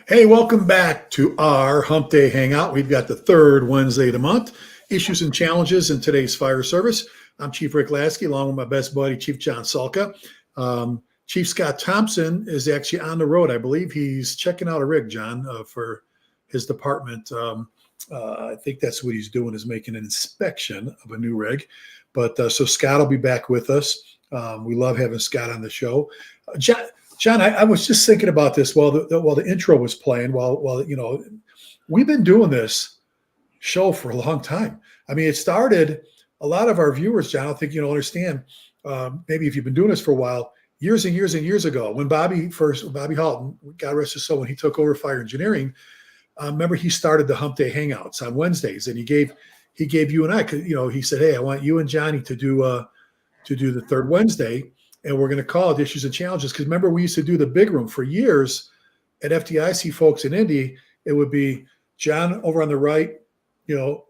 Hey, welcome back to our Humpday Hangout. We've got the third Wednesday of the month, issues and challenges in today's fire service. I'm Chief Rick Lasky, along with my best buddy, Chief John Salka. Chief Scott Thompson is actually on the road. I believe he's checking out a rig, John, for his department. I think that's what he's doing, is making an inspection of a new rig. But so Scott will be back with us. We love having Scott on the show. John, I was just thinking about this while the intro was playing. While we've been doing this show for a long time. I mean, it started. A lot of our viewers, John, I don't think you'll understand. Maybe if you've been doing this for a while, years and years and years ago, when Bobby Halton, God rest his soul, when he took over fire engineering, remember he started the Humpday Hangouts on Wednesdays, and he gave you and I, he said, "Hey, I want you and Johnny to do the third Wednesday." And we're going to call it Issues and Challenges. Because remember, we used to do the big room for years at FDIC folks in Indy. It would be John over on the right,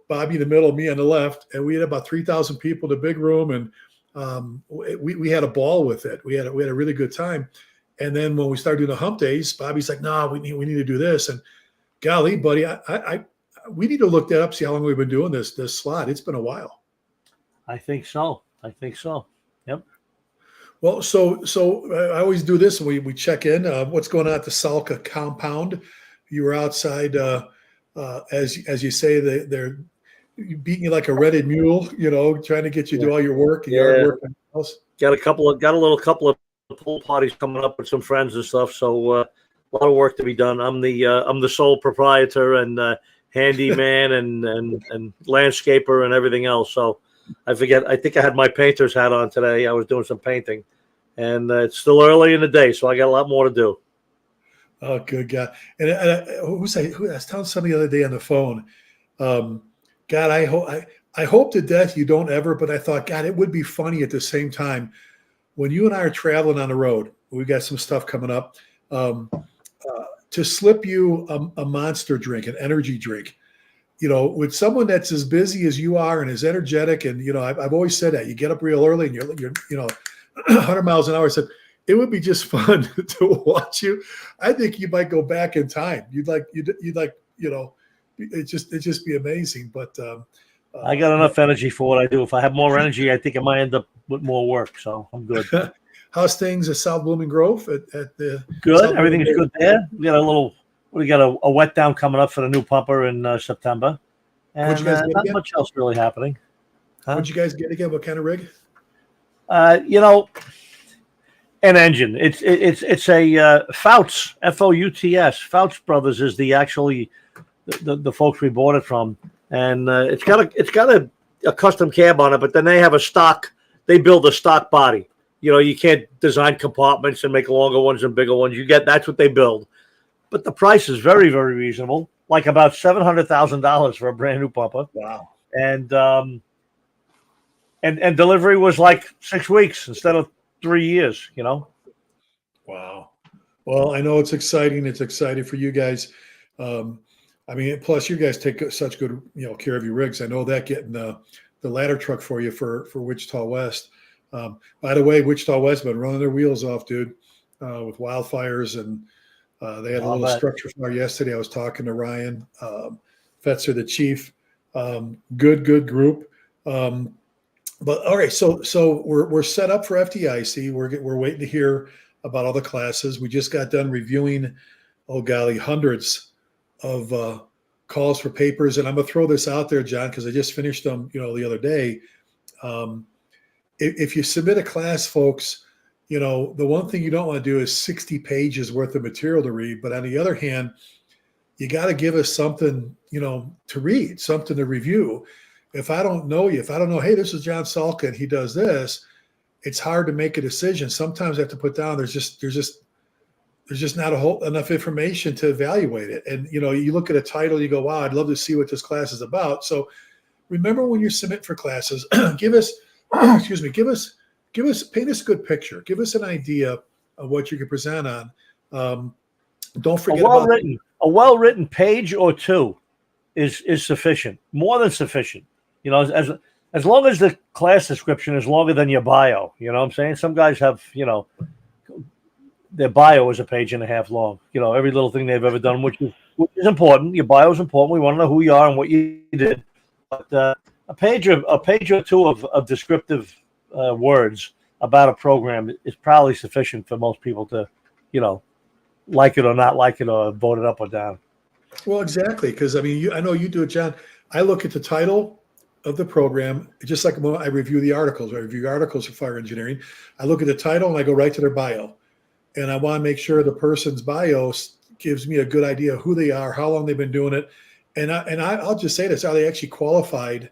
Bobby in the middle, me on the left. And we had about 3,000 people in the big room. And we had a ball with it. We had a really good time. And then when we started doing the hump days, Bobby's like, "No, we need to do this." And golly, buddy, we need to look that up, see how long we've been doing this slot. It's been a while. I think so. Yep. Well, so I always do this. We check in. What's going on at the Salka compound? You were outside, as you say, they're beating you like a rented mule. Trying to get you to do all your work, yard work, and else. Got a couple of pool parties coming up with some friends and stuff. So a lot of work to be done. I'm the sole proprietor and handyman and landscaper and everything else. So I think I had my painter's hat on today. I was doing some painting. And it's still early in the day, so I got a lot more to do. Oh, good God! And I was telling somebody the other day on the phone. God, I hope to death you don't ever. But I thought, God, it would be funny at the same time when you and I are traveling on the road. We've got some stuff coming up. To slip you a monster drink, an energy drink. With someone that's as busy as you are and as energetic, and I've always said that you get up real early and you're 100 miles an hour. I said it would be just fun to watch you. I think you might go back in time. You'd like it just be amazing. But I got enough energy for what I do. If I have more energy, I think I might end up with more work. So I'm good. How's things at South Blooming Grove? At the good. South Everything's good there. We got a wet down coming up for the new pumper in September, and not much else really happening. What'd you guys get again? What kind of rig? An engine. It's a Fouts, Fouts. Fouts Brothers is the folks we bought it from, and it's got a custom cab on it, but then they have they build a stock body. You can't design compartments and make longer ones and bigger ones. That's what they build, but the price is very, very reasonable, like about $700,000 for a brand new pumper. Wow. And delivery was like 6 weeks instead of 3 years, Wow. Well, I know it's exciting. It's exciting for you guys. Plus you guys take such good, care of your rigs. I know that getting the ladder truck for you for Wichita West. By the way, Wichita West been running their wheels off, dude, with wildfires, and they had a little structure fire yesterday. I was talking to Ryan Fetzer, the chief. Good group. But all right, so we're set up for FDIC. We're waiting to hear about all the classes. We just got done reviewing, hundreds of calls for papers. And I'm gonna throw this out there, John, because I just finished them, the other day. If you submit a class, folks, the one thing you don't want to do is 60 pages worth of material to read. But on the other hand, you got to give us something, to read, something to review. If I don't know, hey, this is John Salka and he does this, it's hard to make a decision. Sometimes I have to put down, there's just not enough information to evaluate it. And, you look at a title, you go, wow, I'd love to see what this class is about. So remember when you submit for classes, paint us a good picture. Give us an idea of what you can present on. Don't forget a well-written page or two is sufficient, more than sufficient. As long as the class description is longer than your bio, what I'm saying? Some guys have, their bio is a page and a half long. Every little thing they've ever done, which is important. Your bio is important. We want to know who you are and what you did. But a page or two of descriptive words about a program is probably sufficient for most people to, like it or not like it or vote it up or down. Well, exactly, because I mean, I know you do it, John. I look at the title of the program, just like when I review the articles. I review articles for fire engineering. I look at the title and I go right to their bio, and I want to make sure the person's bio gives me a good idea of who they are, how long they've been doing it, and I'll just say this: are they actually qualified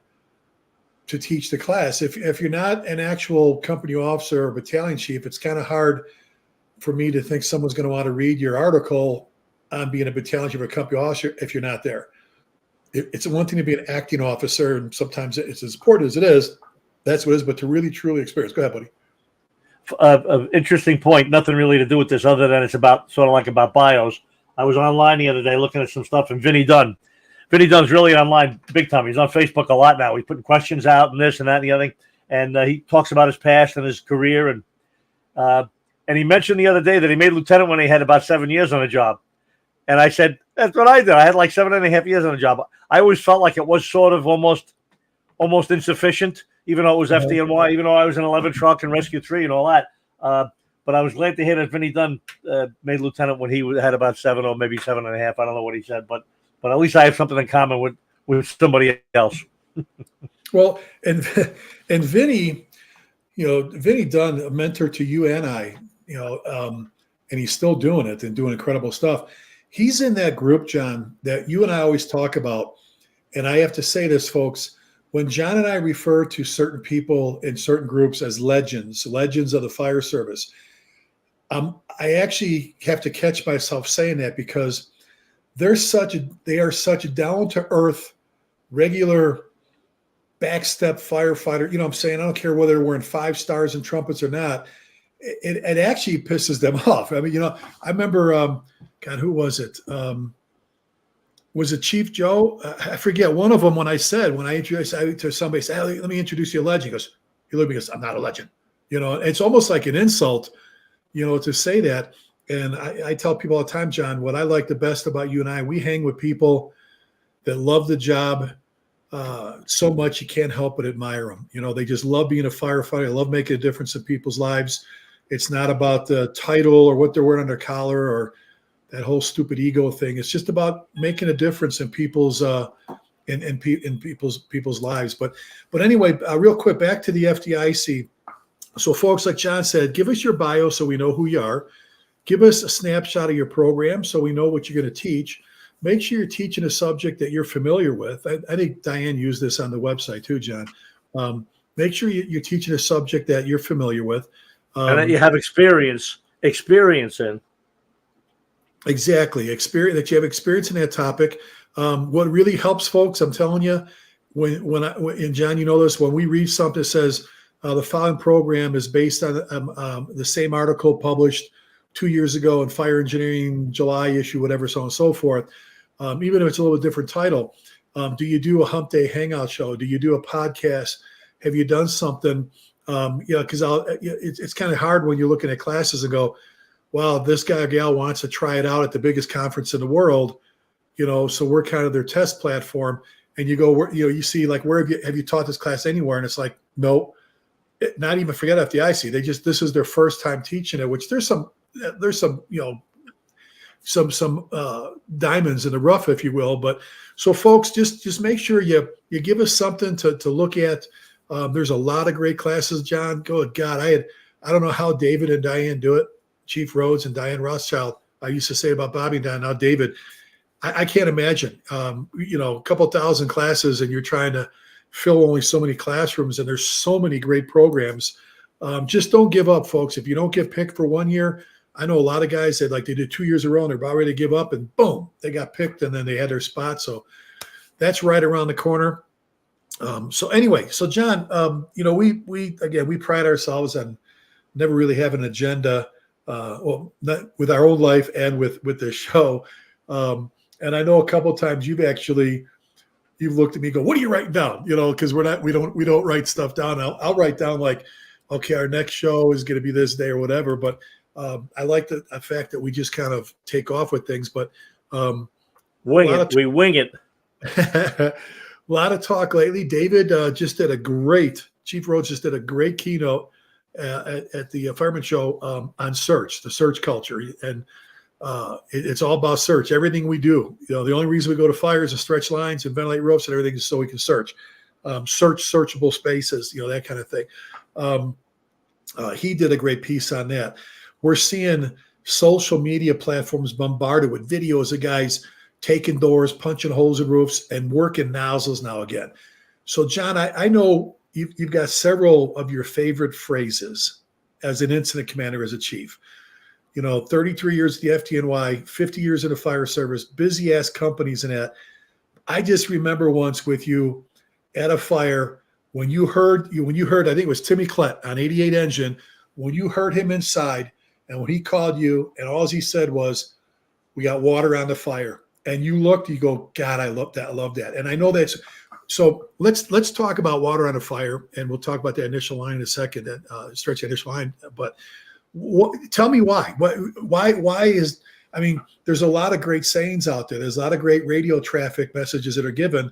to teach the class? If you're not an actual company officer or battalion chief, it's kind of hard for me to think someone's going to want to read your article on being a battalion chief or company officer if you're not there. It's one thing to be an acting officer, and sometimes it's as important as it is. That's what it is. But to really, truly experience. Go ahead, buddy. Interesting point. Nothing really to do with this other than it's about bios. I was online the other day looking at some stuff, and Vinny Dunn's really online big time. He's on Facebook a lot now. He's putting questions out and this and that and the other thing. And he talks about his past and his career. And he mentioned the other day that he made lieutenant when he had about 7 years on a job. And I said, that's what I did. I had like 7.5 years on a job. I always felt like it was sort of almost insufficient, even though it was FDNY, even though I was in 11 truck and Rescue 3 and all that. But I was glad to hear that Vinny Dunn made lieutenant when he had about 7 or maybe 7.5. I don't know what he said, but at least I have something in common with somebody else. Well, and Vinny, Vinny Dunn, a mentor to you and I, and he's still doing it and doing incredible stuff. He's in that group, John, that you and I always talk about. And I have to say this, folks, when John and I refer to certain people in certain groups as legends of the fire service, I actually have to catch myself saying that because they are such a down-to-earth, regular backstep firefighter. You know what I'm saying? I don't care whether they're wearing 5 stars and trumpets or not. It actually pisses them off. I mean, I remember, God, who was it? Was it Chief Joe? I forget. One of them, when I introduced to somebody, say, hey, let me introduce you a legend. He goes, you look at me, goes, I'm not a legend. It's almost like an insult, to say that. And I tell people all the time, John, what I like the best about you and I, we hang with people that love the job so much you can't help but admire them. They just love being a firefighter. They love making a difference in people's lives. It's not about the title or what they're wearing on their collar or that whole stupid ego thing. It's just about making a difference in people's people's lives. But anyway, real quick, back to the FDIC. So folks, like John said, give us your bio so we know who you are. Give us a snapshot of your program so we know what you're going to teach. Make sure you're teaching a subject that you're familiar with. I think Diane used this on the website too, John. Make sure you're teaching a subject that you're familiar with. And that you have experience in. Exactly. That you have experience in that topic. What really helps folks, I'm telling you, and John, you know this, when we read something that says the following program is based on the same article published 2 years ago in Fire Engineering, July issue, whatever, so on and so forth, even if it's a little bit different title. Do you do a Humpday Hangout show? Do you do a podcast? Have you done something? Because it's kind of hard when you're looking at classes and go, wow, this guy or gal wants to try it out at the biggest conference in the world, so we're kind of their test platform. And you go, you see, like, where have you taught this class anywhere? And it's like, no, not even forget FDIC. This is their first time teaching it, which there's some diamonds in the rough, if you will. But so folks, just make sure you give us something to look at. There's a lot of great classes, John. God, I don't know how David and Diane do it. Chief Rhodes and Diane Rothschild. I used to say about Bobby and Diane. Now David, I can't imagine. A couple thousand classes, and you're trying to fill only so many classrooms, and there's so many great programs. Just don't give up, folks. If you don't get picked for 1 year, I know a lot of guys that they did 2 years in a row and they're about ready to give up, and boom, they got picked, and then they had their spot. So that's right around the corner. So John, we pride ourselves on never really having an agenda, not with our own life and with this show. And I know a couple of times you've looked at me and go, what are you writing down? Because we don't write stuff down. I'll write down like, okay, our next show is going to be this day or whatever. But I like the fact that we just kind of take off with things, but we wing it. a lot of talk lately. David just did a great, Chief Rhodes just did a great keynote at the Fireman Show on search, the search culture. And it's all about search. Everything we do, the only reason we go to fires and stretch lines and ventilate ropes and everything is so we can search, searchable spaces, that kind of thing. He did a great piece on that. We're seeing social media platforms bombarded with videos of guys taking doors, punching holes in roofs, and working nozzles now again. So, John, I know you've got several of your favorite phrases as an incident commander, as a chief. 33 years at the FDNY, 50 years in the fire service, busy ass companies and that. I just remember once with you at a fire when you heard, I think it was Timmy Klett on 88 Engine, when you heard him inside and when he called you and all he said was, "We got water on the fire." And you looked, you go, "God, I love that. I love that." And I know that's, so let's talk about water on a fire, and we'll talk about the initial line in a second, stretch the initial line. But tell me why. Why is, there's a lot of great sayings out there. There's a lot of great radio traffic messages that are given.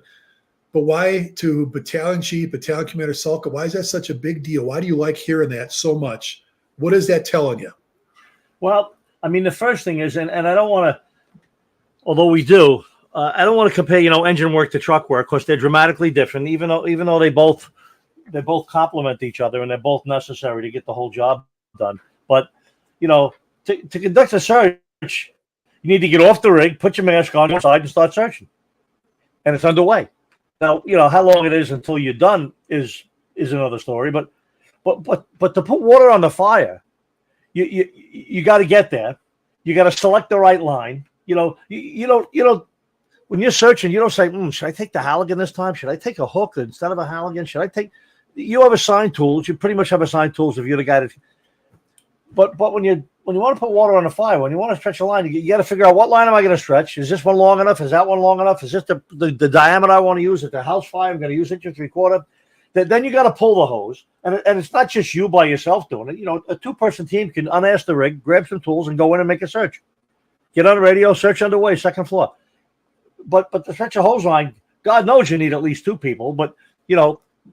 But why to Battalion Chief, Battalion Commander Salka, why is that such a big deal? Why do you like hearing that so much? What is that telling you? Well, the first thing is, and I don't want to, although we do, I don't want to compare, engine work to truck work, because they're dramatically different, even though they both complement each other and they're both necessary to get the whole job done. But, to conduct a search, you need to get off the rig, put your mask on your side, and start searching. And it's underway. Now, how long it is until you're done is another story. But to put water on the fire, you got to get there. You got to select the right line. You don't. When you're searching, you don't say, "Should I take the Halligan this time? Should I take a hook instead of a Halligan? Should I take?" You have assigned tools. You pretty much have assigned tools if you're the guy that. But when you want to put water on the fire, when you want to stretch a line, you got to figure out, what line am I going to stretch? Is this one long enough? Is that one long enough? Is this the diameter I want to use? At the house fire, I'm going to use 1 3/4. Then you got to pull the hose, and it's not just you by yourself doing it. A 2-person team can unask the rig, grab some tools, and go in and make a search. Get on the radio, search underway, second floor. But to stretch a hose line, God knows you need at least 2 people, but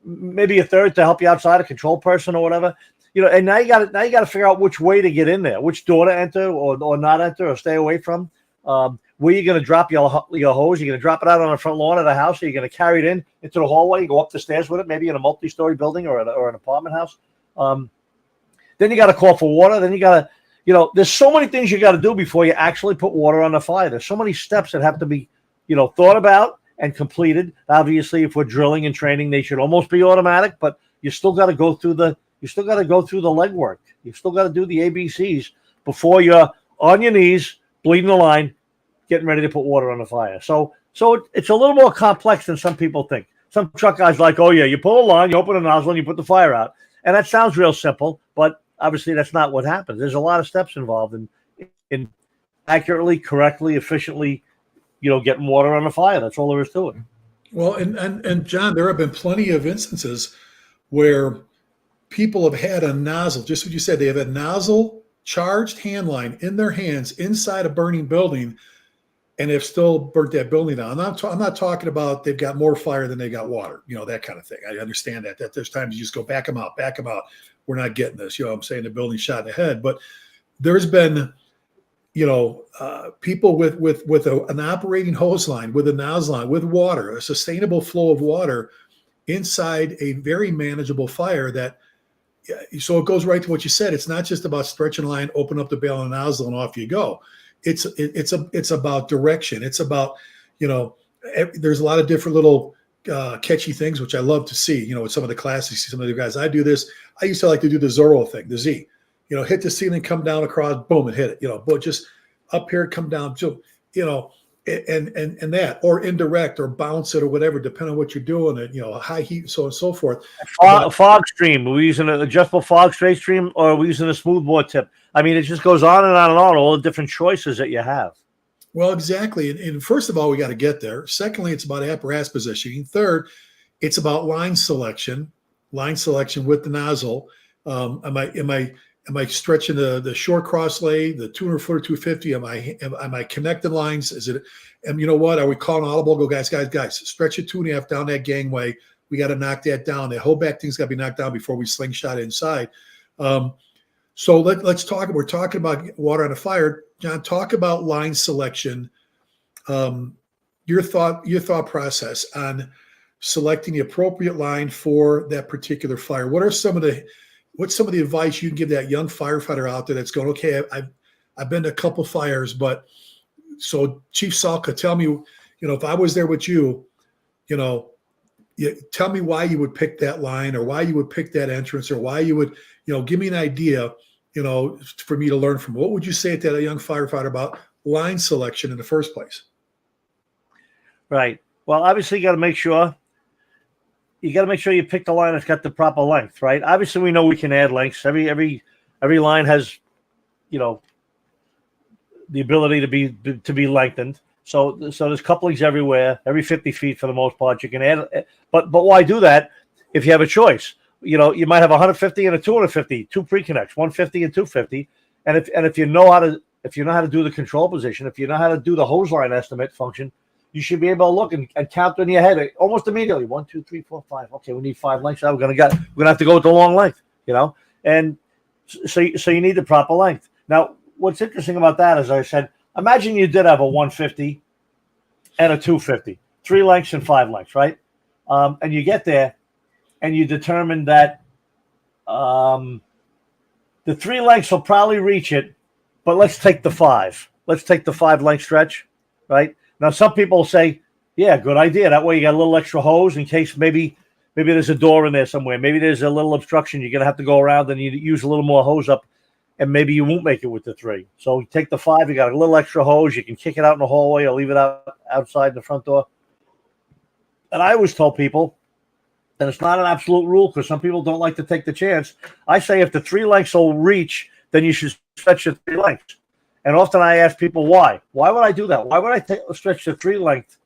maybe a third to help you outside, a control person or whatever. And now you got to figure out which way to get in there, which door to enter or not enter or stay away from. Where you're going to drop your hose? You're going to drop it out on the front lawn of the house, or you're going to carry it into the hallway, go up the stairs with it, maybe in a multi-story building or an apartment house. Then you got to call for water. Then you got to, there's so many things you got to do before you actually put water on the fire. There's so many steps that have to be, thought about and completed. Obviously, if we're drilling and training, they should almost be automatic, but you still got to go through the legwork. You still got to do the ABCs before you're on your knees, bleeding the line, getting ready to put water on the fire. So it's a little more complex than some people think. Some truck guys like, oh yeah, you pull a line, you open a nozzle, and you put the fire out. And that sounds real simple, but obviously that's not what happens. There's a lot of steps involved in accurately, correctly, efficiently, getting water on the fire. That's all there is to it. Well, and John, there have been plenty of instances where people have had a nozzle, just what you said, they have a nozzle charged hand line in their hands inside a burning building, and they've still burnt that building down. I'm not talking about they've got more fire than they got water, that kind of thing. I understand that there's times you just go back them out. We're not getting this, I'm saying the building shot in the head, but there's been, people with an operating hose line, with a nozzle line, with water, a sustainable flow of water inside a very manageable fire that, so it goes right to what you said. It's not just about stretching a line, open up the bail and nozzle, and off you go. It's about direction. It's about, there's a lot of different little catchy things, which I love to see, with some of the classics, some of the guys. I do this. I used to like to do the Zorro thing, the Z, hit the ceiling, come down across, boom, and hit it, but just up here, come down, and that, or indirect, or bounce it, or whatever, depending on what you're doing, and high heat, so on and so forth. Fog stream. Are we using an adjustable fog straight stream, or are we using a smoothbore tip? It just goes on and on and on. All the different choices that you have. Well, exactly. And first of all, we got to get there. Secondly, it's about apparatus positioning. Third, it's about line selection with the nozzle. Am Am I stretching the short cross lay, the 200-footer, 250? Am I connecting lines? Is it? And you know what? Are we calling audible? Go, guys, stretch it 2.5 down that gangway. We got to knock that down. That whole back thing's got to be knocked down before we slingshot inside. So let's talk. We're talking about water on a fire. John, talk about line selection. Your thought process on selecting the appropriate line for that particular fire. What's some of the advice you can give that young firefighter out there that's going, okay, I've been to a couple fires, but so Chief Salka, tell me, if I was there with you, tell me why you would pick that line or why you would pick that entrance or why you would, give me an idea, for me to learn from. What would you say to that young firefighter about line selection in the first place? Right. Well, obviously you got to make sure you pick the line that's got the proper length, right? Obviously we know we can add lengths. Every line has, the ability to be lengthened. So there's couplings everywhere, every 50 feet for the most part. You can add, but why do that if you have a choice? You might have 150 and a 250, two pre-connects, 150 and 250. And if you know how to do the control position, if you know how to do the hose line estimate function, you should be able to look and count in your head almost immediately. 1, 2, 3, 4, 5. Okay, we need 5 lengths. Now we're gonna have to go with the long length, and so you need the proper length. Now, what's interesting about that, as I said, imagine you did have a 150 and a 250, 3 lengths and 5 lengths, right? And you get there and you determine that the 3 lengths will probably reach it, but let's take the 5. Let's take the 5 length stretch, right? Now, some people say, yeah, good idea. That way you got a little extra hose in case maybe there's a door in there somewhere. Maybe there's a little obstruction. You're going to have to go around and you use a little more hose up, and maybe you won't make it with the 3. So you take the 5. You got a little extra hose. You can kick it out in the hallway or leave it outside the front door. And I always tell people, and it's not an absolute rule because some people don't like to take the chance. I say if the 3 lengths will reach, then you should stretch the 3 lengths. And often I ask people why. Why would I do that? Why would I stretch the 3 length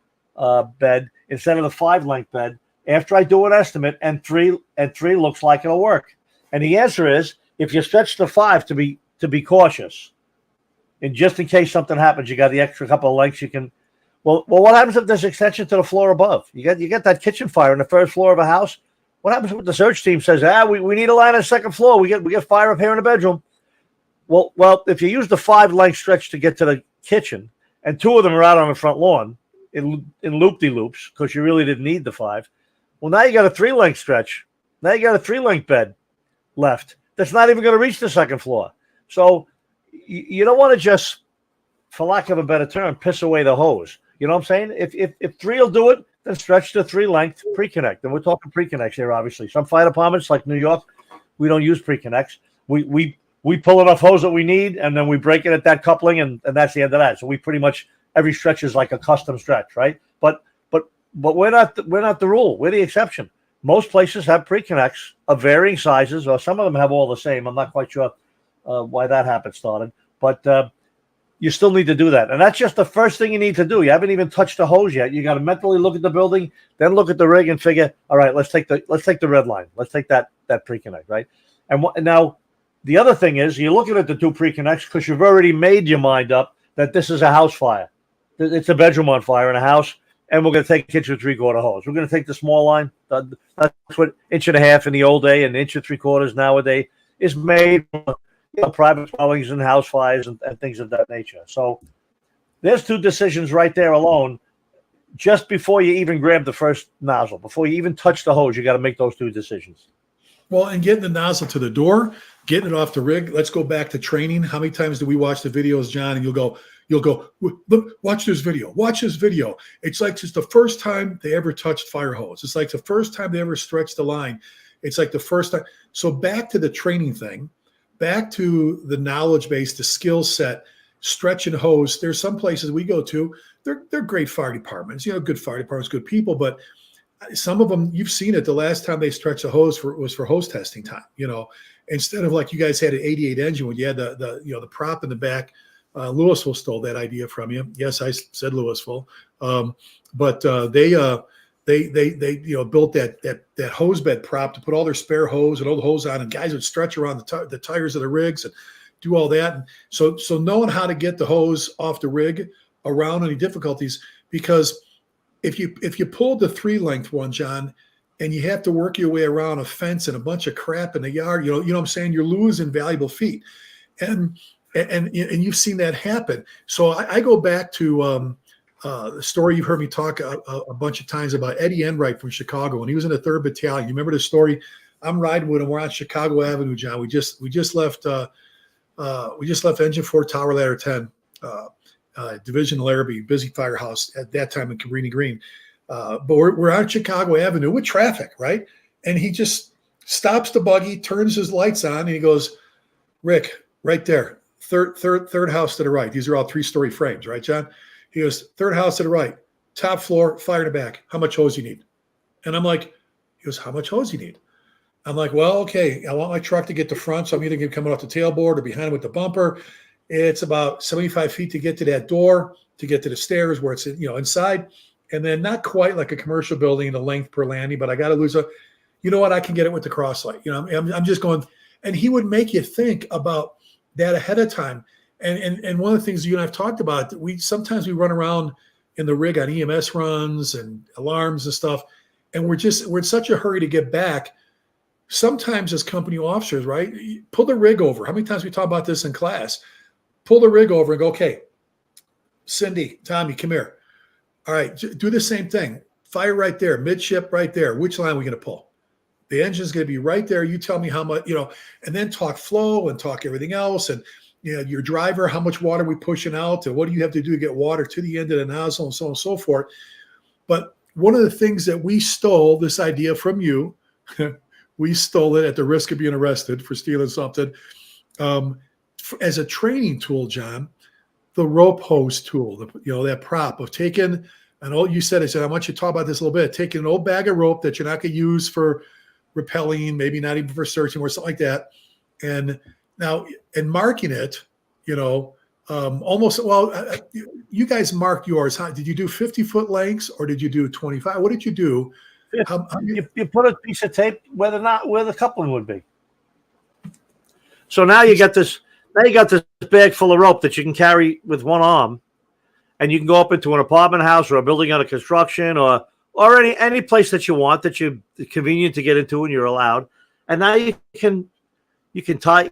bed instead of the 5 length bed after I do an estimate and 3 looks like it'll work? And the answer is if you stretch the 5 to be cautious, and just in case something happens, you got the extra couple of lengths you can. Well, what happens if there's extension to the floor above? You get that kitchen fire on the first floor of a house. What happens if the search team says, we need a line on the second floor? We get fire up here in the bedroom. Well, if you use the 5 length stretch to get to the kitchen, and 2 of them are out on the front lawn in loop-de-loops because you really didn't need the 5. Well, now you got a 3 length stretch. Now you got a 3 length bed left that's not even going to reach the second floor. So you don't want to just, for lack of a better term, piss away the hose. You know what I'm saying? If 3 will do it, then stretch the 3 length pre-connect. And we're talking pre-connects here, obviously. Some fire departments like New York, we don't use pre-connects. We pull enough hose that we need, and then we break it at that coupling, and that's the end of that. So we pretty much, every stretch is like a custom stretch, right? But we're not the rule. We're the exception. Most places have pre-connects of varying sizes, or some of them have all the same. I'm not quite sure why that habit started, but you still need to do that. And that's just the first thing you need to do. You haven't even touched the hose yet. You got to mentally look at the building, then look at the rig and figure, all right, let's take the red line. Let's take that pre-connect, right? And now the other thing is you're looking at the 2 pre-connects because you've already made your mind up that this is a house fire. It's a bedroom on fire in a house, and we're going to take a 1 3/4 hose. We're going to take the small line. That's what 1.5 inches in the old day and 1 3/4 inches nowadays is made for private dwellings and house fires and things of that nature. So there's 2 decisions right there alone. Just before you even grab the first nozzle, before you even touch the hose, you got to make those 2 decisions. Well, and getting the nozzle to the door, getting it off the rig. Let's go back to training. How many times do we watch the videos, John? And you'll go, look, watch this video. Watch this video. It's like just the first time they ever touched fire hose. It's like the first time they ever stretched the line. It's like the first time. So back to the training thing, back to the knowledge base, the skill set, stretching hose. There's some places we go to. They're great fire departments. Good fire departments, good people, but some of them, you've seen it. The last time they stretched a hose was for hose testing time. Instead of like you guys had an 88 engine when you had the prop in the back. Louisville stole that idea from you. Yes, I said Louisville, but they they built that hose bed prop to put all their spare hose and all the hose on, and guys would stretch around the tires of the rigs and do all that. And so knowing how to get the hose off the rig around any difficulties, because if you pulled the 3-length one, John, and you have to work your way around a fence and a bunch of crap in the yard, you know what I'm saying? You're losing valuable feet, and you've seen that happen. So I go back to the story you've heard me talk a bunch of times about Eddie Enright from Chicago, and he was in the 3rd Battalion. You remember the story? I'm riding with him. We're on Chicago Avenue, John. We just left Engine 4 Tower Ladder 10, Division Larrabee, busy firehouse at that time in Cabrini Green. But we're on Chicago Avenue with traffic, right? And he just stops the buggy, turns his lights on, and he goes, "Rick, right there, third house to the right." These are all 3-story frames, right, John? He goes, "Third house to the right, top floor, fire in the back. How much hose you need?" And I'm like, he goes, "How much hose you need?" I'm like, "Well, okay, I want my truck to get to front, so I'm either going to come off the tailboard or behind with the bumper. It's about 75 feet to get to that door, to get to the stairs where it's inside, and then not quite like a commercial building in the length per landing, but I got to lose you know what? I can get it with the cross light. I'm just going." And he would make you think about that ahead of time. And one of the things you and I've talked about, sometimes we run around in the rig on EMS runs and alarms and stuff, and we're in such a hurry to get back. Sometimes as company officers, right, pull the rig over. How many times we talk about this in class? Pull the rig over and go, "Okay, Cindy, Tommy, come here. All right, do the same thing. Fire right there, midship right there. Which line are we going to pull? The engine's going to be right there. You tell me how much, and then talk flow and talk everything else. And your driver, how much water are we pushing out, and what do you have to do to get water to the end of the nozzle, and so on and so forth." But one of the things that we stole this idea from you, we stole it at the risk of being arrested for stealing something, as a training tool, John, the rope hose tool, that prop of taking an old, I said, I want you to talk about this a little bit, taking an old bag of rope that you're not going to use for rappelling, maybe not even for searching or something like that. And marking it, almost, well, you guys marked yours. Did you do 50-foot lengths or did you do 25? What did you do? You put a piece of tape where the coupling would be. So now you got this bag full of rope that you can carry with one arm, and you can go up into an apartment house or a building under construction or any place that you want that you're convenient to get into and you're allowed. And now you can tie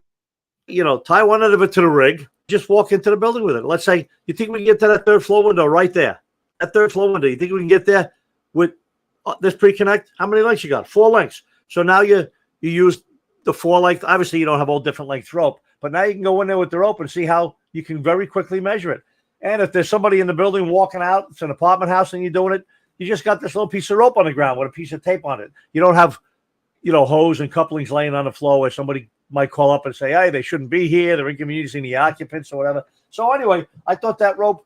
one end of it to the rig, just walk into the building with it. Let's say you think we can get to that 3rd floor window right there. That 3rd floor window, you think we can get there with this pre-connect? How many lengths you got? 4 lengths. So now you use the 4 length. Obviously, you don't have all different length rope, but now you can go in there with the rope and see how you can very quickly measure it. And if there's somebody in the building walking out, it's an apartment house and you're doing it, you just got this little piece of rope on the ground with a piece of tape on it. You don't have, hose and couplings laying on the floor where somebody might call up and say, "Hey, they shouldn't be here. They're inconveniencing the occupants," or whatever. So anyway, I thought that rope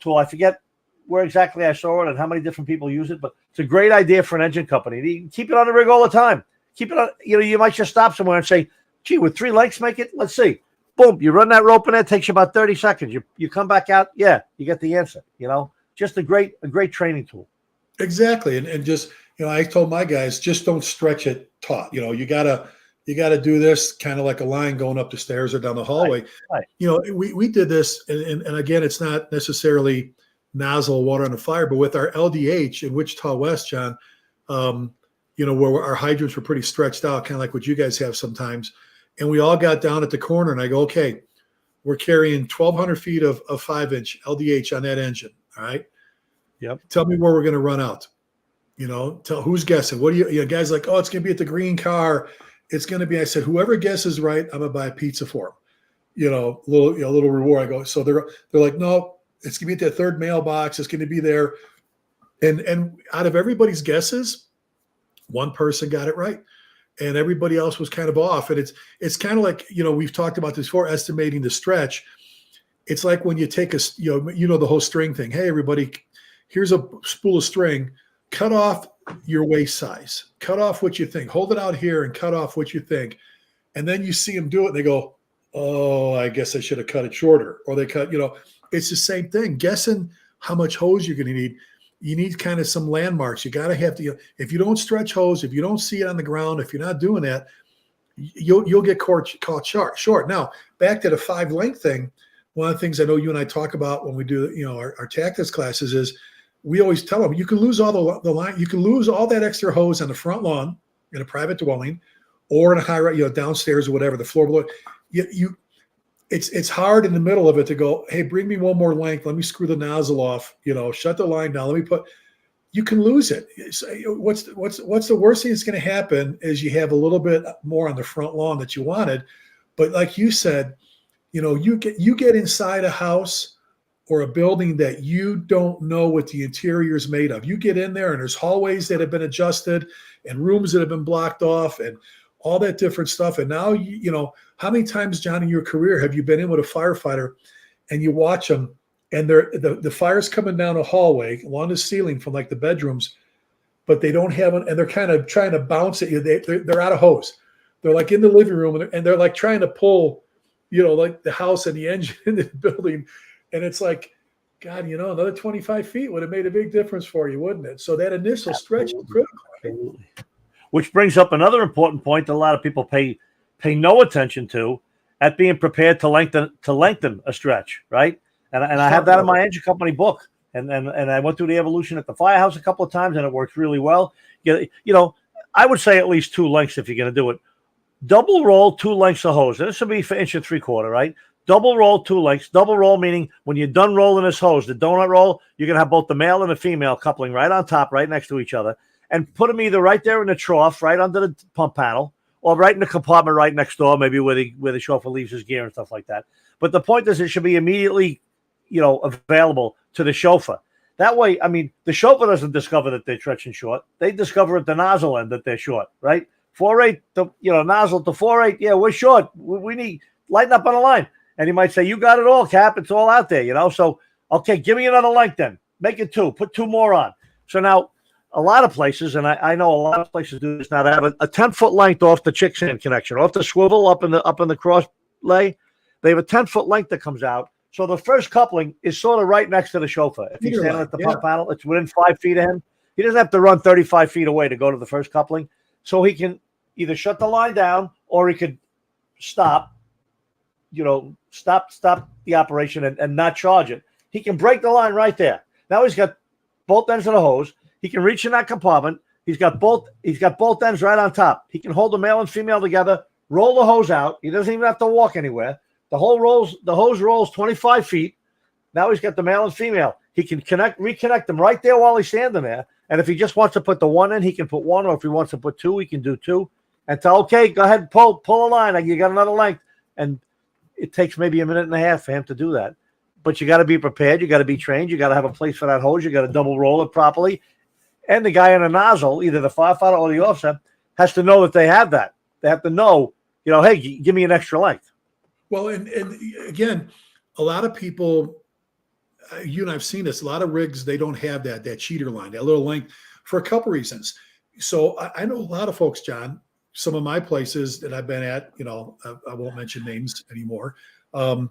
tool, I forget where exactly I saw it and how many different people use it, but it's a great idea for an engine company. You can keep it on the rig all the time. Keep it on, you might just stop somewhere and say, "Gee, would 3 lengths make it? Let's see." Boom, you run that rope in there, it takes you about 30 seconds. You come back out, you get the answer, Just a great training tool. Exactly. And just, I told my guys, just don't stretch it taut. You gotta do this kind of like a line going up the stairs or down the hallway. Right. We did this, and again, it's not necessarily nozzle water on the fire, but with our LDH in Wichita West, John, where our hydrants were pretty stretched out, kind of like what you guys have sometimes. And we all got down at the corner, and I go, "Okay, we're carrying 1,200 feet of 5-inch LDH on that engine. All right. Yep. Tell me where we're going to run out. Tell who's guessing. What do you guys like? Oh, it's going to be at the green car. It's going to be." I said, "Whoever guesses right, I'm going to buy a pizza for them. Little reward." I go, so they're like, "No, it's going to be at that 3rd mailbox. It's going to be there." And out of everybody's guesses, one person got it right, and everybody else was kind of off. And it's kind of like, we've talked about this before, estimating the stretch. It's like when you take the whole string thing. Hey, everybody, here's a spool of string. Cut off your waist size. Cut off what you think. Hold it out here and cut off what you think. And then you see them do it, and they go, "Oh, I guess I should have cut it shorter." Or they cut, it's the same thing. Guessing how much hose you're going to need. you need kind of some landmarks. You got to have to, if you don't stretch hose, if you don't see it on the ground, if you're not doing that, you'll get caught short. Now, back to the 5 length thing. One of the things I know you and I talk about when we do, our tactics classes is we always tell them you can lose all the line. You can lose all that extra hose on the front lawn in a private dwelling or in a high, downstairs or whatever, the floor below. It's hard in the middle of it to go, hey, bring me one more length. Let me screw the nozzle off, shut the line down. Let me you can lose it. What's the worst thing that's going to happen is you have a little bit more on the front lawn that you wanted. But like you said, you get inside a house or a building that you don't know what the interior is made of. You get in there and there's hallways that have been adjusted and rooms that have been blocked off and all that different stuff. And now, how many times, John, in your career have you been in with a firefighter and you watch them and the fire's coming down a hallway along the ceiling from like the bedrooms, but they don't have it, and they're kind of trying to bounce at you. They're out of hose. They're like in the living room and they're like trying to pull, like the house and the engine in the building. And it's like, God, another 25 feet would have made a big difference for you, wouldn't it? So that initial stretch is critical. Absolutely. Which brings up another important point that a lot of people pay no attention to, at being prepared to lengthen a stretch, right? And I have that in my engine company book. And I went through the evolution at the firehouse a couple of times, and it works really well. I would say at least 2 lengths if you're going to do it. Double roll 2 lengths of hose. And this would be for 1 3/4, right? Double roll 2 lengths. Double roll meaning when you're done rolling this hose, the donut roll, you're going to have both the male and the female coupling right on top, right next to each other. And put them either right there in the trough, right under the pump panel, or right in the compartment right next door, maybe where the chauffeur leaves his gear and stuff like that. But the point is, it should be immediately, available to the chauffeur. That way, the chauffeur doesn't discover that they're stretching short. They discover at the nozzle end that they're short, right? 4/8, nozzle to 4/8. Yeah, we're short. We need lighten up on the line. And he might say, "You got it all, Cap. It's all out there, So, okay, give me another length then. Make it 2. Put 2 more on." So now, a lot of places, and I know a lot of places do this now, to have a 10-foot length off the chick sand connection, off the swivel up in the cross lay. They have a 10-foot length that comes out. So the first coupling is sort of right next to the chauffeur. If he's standing at the pump panel, it's within 5 feet of him. He doesn't have to run 35 feet away to go to the first coupling. So he can either shut the line down or he could stop the operation and not charge it. He can break the line right there. Now he's got both ends of the hose. He can reach in that compartment. He's got both ends right on top. He can hold the male and female together, roll the hose out. He doesn't even have to walk anywhere. The hose rolls 25 feet. Now he's got the male and female. He can reconnect them right there while he's standing there. And if he just wants to put the 1 in, he can put 1, or if he wants to put 2, he can do 2. And tell, okay, go ahead, pull a line. You got another length. And it takes maybe a minute and a half for him to do that. But you got to be prepared. You got to be trained. You got to have a place for that hose. You got to double roll it properly. And the guy in a nozzle, either the firefighter or the officer, has to know that they have that. They have to know, hey, give me an extra length. Well, and again, a lot of people, you and I've seen this, a lot of rigs, they don't have that cheater line, that little length, for a couple reasons. So I know a lot of folks, John, some of my places that I've been at, I won't mention names anymore, where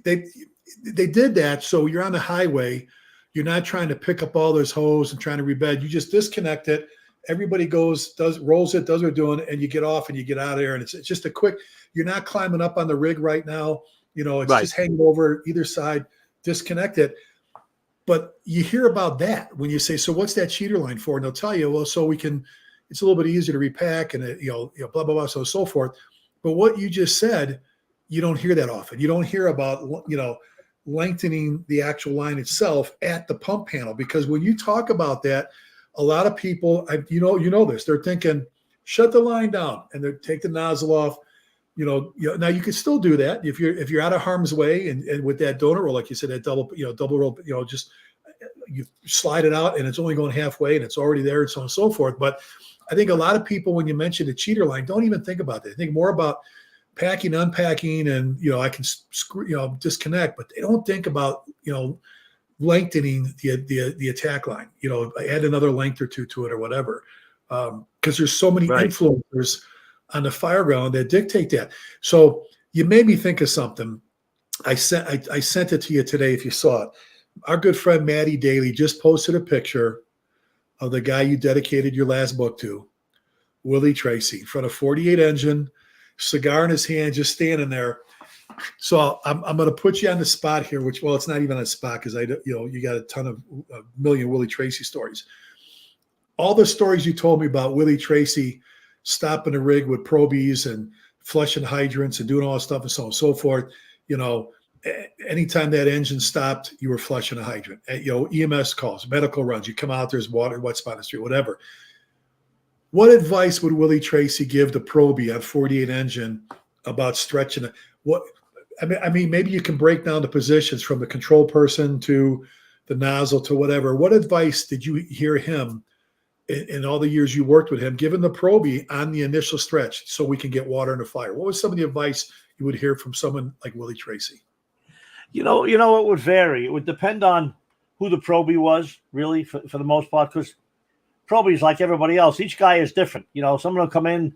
they did that. So you're on the highway, you're not trying to pick up all this hose and trying to rebed. You just disconnect it. Everybody rolls it, does what they're doing, and you get off and you get out of there. And it's just a quick, you're not climbing up on the rig right now. It's right. Just hanging over either side, disconnect it. But you hear about that when you say, so what's that cheater line for? And they'll tell you, well, so it's a little bit easier to repack and, blah, blah, blah, so forth. But what you just said, you don't hear that often. You don't hear about, lengthening the actual line itself at the pump panel, because when you talk about that, a lot of people, this, they're thinking, shut the line down and they take the nozzle off. Now you can still do that if you're out of harm's way and with that donut roll, like you said, that double roll, just you slide it out and it's only going halfway and it's already there and so on and so forth. But I think a lot of people, when you mention the cheater line, don't even think about that. They think more about packing, unpacking, and I can disconnect, but they don't think about lengthening the attack line. Add another length or two to it or whatever, because there's so many right. influencers on the fireground that dictate that. So you made me think of something. I sent it to you today if you saw it. Our good friend Maddie Daly just posted a picture of the guy you dedicated your last book to, Willie Tracy, in front of 48 engine, cigar in his hand, just standing there. So I'm going to put you on the spot here, which, well, it's not even on the spot because you got a million Willie Tracy stories. All the stories you told me about Willie Tracy stopping the rig with probies and flushing hydrants and doing all this stuff and so on and so forth. Anytime that engine stopped, you were flushing a hydrant. EMS calls, medical runs. You come out, there's water, wet spot in the street, whatever. What advice would Willie Tracy give the Proby on 48 engine about stretching it? I mean, maybe you can break down the positions from the control person to the nozzle to whatever. What advice did you hear him in all the years you worked with him, given the Proby on the initial stretch so we can get water in the fire? What was some of the advice you would hear from someone like Willie Tracy? It would vary. It would depend on who the Proby was, really, for the most part, because Proby's like everybody else. Each guy is different. Someone will come in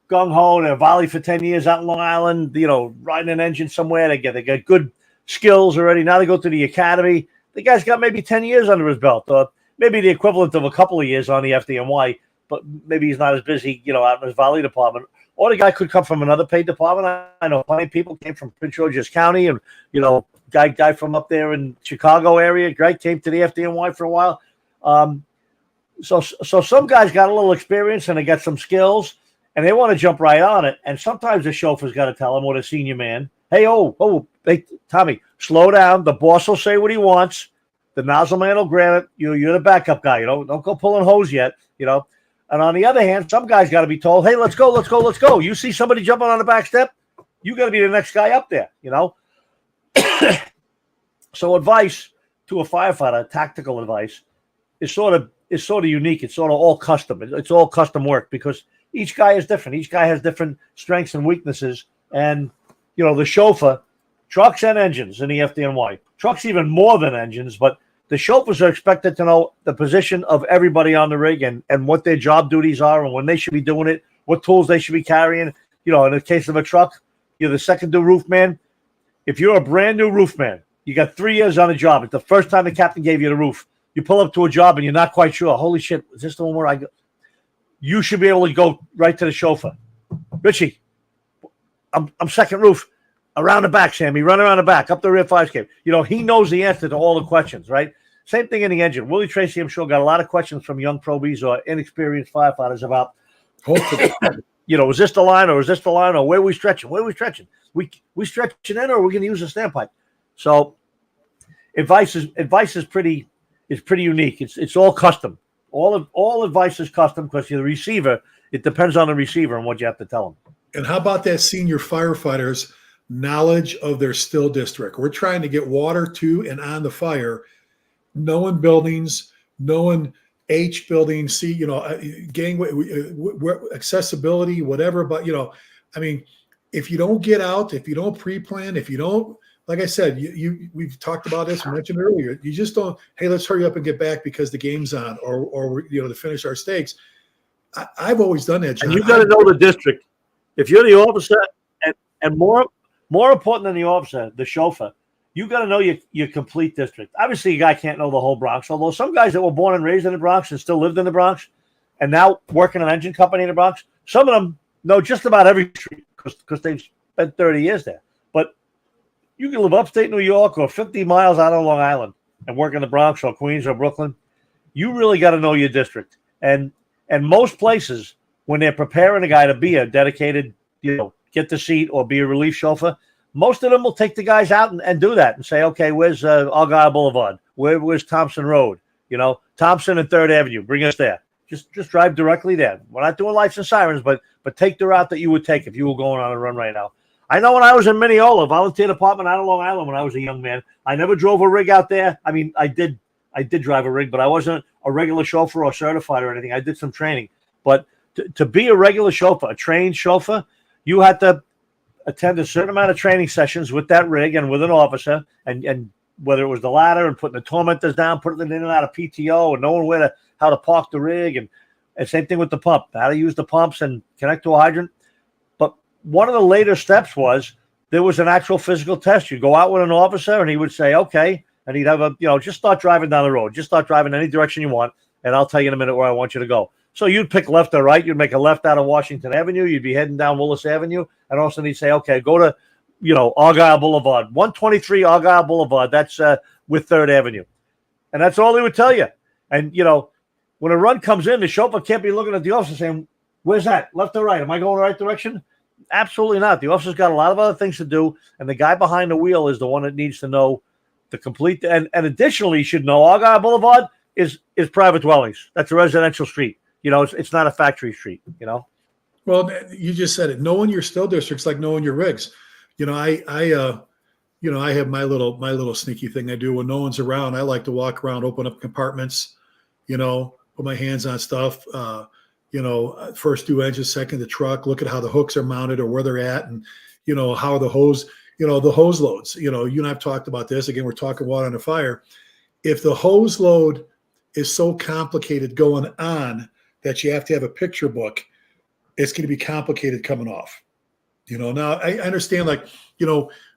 gung-ho, they're volley for 10 years out in Long Island, riding an engine somewhere. They got good skills already. Now they go to the academy. The guy's got maybe 10 years under his belt, or maybe the equivalent of a couple of years on the FDNY, but maybe he's not as busy, out in his volley department. Or the guy could come from another paid department. I know plenty of people came from Prince George's County, and guy from up there in Chicago area. Greg came to the FDNY for a while. So some guys got a little experience and they got some skills, and they want to jump right on it. And sometimes the chauffeur's got to tell them, or the senior man, hey, Tommy, slow down. The boss will say what he wants. The nozzle man will grab it. You're the backup guy. Don't go pulling hose yet. And on the other hand, some guys got to be told, hey, let's go. You see somebody jumping on the back step, you got to be the next guy up there. So advice to a firefighter, tactical advice, is sort of unique. It's sort of all custom. It's all custom work because each guy is different. Each guy has different strengths and weaknesses. And the chauffeur, trucks and engines in the FDNY, trucks even more than engines, but the chauffeurs are expected to know the position of everybody on the rig and what their job duties are and when they should be doing it, what tools they should be carrying. In the case of a truck, you're the second-due roof man. If you're a brand new roof man, you got 3 years on the job. It's the first time the captain gave you the roof. You pull up to a job and you're not quite sure. Holy shit, is this the one where I go? You should be able to go right to the chauffeur. Richie, I'm second roof. Around the back, Sammy. Run around the back, up the rear fire escape. He knows the answer to all the questions, right? Same thing in the engine. Willie Tracy, I'm sure, got a lot of questions from young probies or inexperienced firefighters about, is this the line or is this the line or where are we stretching? Where are we stretching? We stretching in or are we going to use a standpipe? So advice is pretty unique. It's all custom. All advice is custom because you're the receiver. It depends on the receiver and what you have to tell them. And how about that senior firefighters' knowledge of their still district? We're trying to get water to and on the fire, knowing buildings, knowing H buildings, gangway, accessibility, whatever. But, if you don't get out, if you don't pre-plan, if you don't, like I said, we've talked about this, we mentioned earlier, you just don't, hey, let's hurry up and get back because the game's on or to finish our stakes. I've always done that, John. And you've got to know the district. If you're the officer and more important than the officer, the chauffeur, you got to know your complete district. Obviously, a guy can't know the whole Bronx, although some guys that were born and raised in the Bronx and still lived in the Bronx and now work in an engine company in the Bronx, some of them know just about every street because they've spent 30 years there. But you can live upstate New York or 50 miles out on Long Island and work in the Bronx or Queens or Brooklyn. You really got to know your district. And most places, when they're preparing a guy to be a dedicated, get the seat or be a relief chauffeur, most of them will take the guys out and do that and say, okay, where's Argyle Boulevard? Where's Thompson Road? Thompson and 3rd Avenue. Bring us there. Just drive directly there. We're not doing lights and sirens, but take the route that you would take if you were going on a run right now. I know when I was in Mineola, volunteer department out of Long Island when I was a young man, I never drove a rig out there. I mean, I did drive a rig, but I wasn't a regular chauffeur or certified or anything. I did some training. But to be a regular chauffeur, a trained chauffeur, you had to attend a certain amount of training sessions with that rig and with an officer, and whether it was the ladder and putting the tormentors down, putting it in and out of PTO and knowing how to park the rig, and same thing with the pump, how to use the pumps and connect to a hydrant. But one of the later steps was there was an actual physical test. You go out with an officer and he would say, okay, and he'd have just start driving down the road. Just start driving any direction you want, and I'll tell you in a minute where I want you to go. So you'd pick left or right. You'd make a left out of Washington Avenue. You'd be heading down Willis Avenue, and all of a sudden he'd say, okay, go to, Argyle Boulevard, 123 Argyle Boulevard. That's with 3rd Avenue. And that's all he would tell you. And, when a run comes in, the chauffeur can't be looking at the officer saying, where's that? Left or right? Am I going the right direction? Absolutely not. The officer's got a lot of other things to do, and the guy behind the wheel is the one that needs to know the complete. And additionally, you should know Argyle Boulevard is private dwellings. That's a residential street. It's not a factory street. Well, you just said it. Knowing your still districts like knowing your rigs. I have my little sneaky thing I do when no one's around. I like to walk around, open up compartments, put my hands on stuff. First do engine, second the truck. Look at how the hooks are mounted or where they're at, and how the hose, the hose loads. You and I've talked about this. Again, we're talking water on the fire. If the hose load is so complicated going on that you have to have a picture book, it's going to be complicated coming off. Now I understand,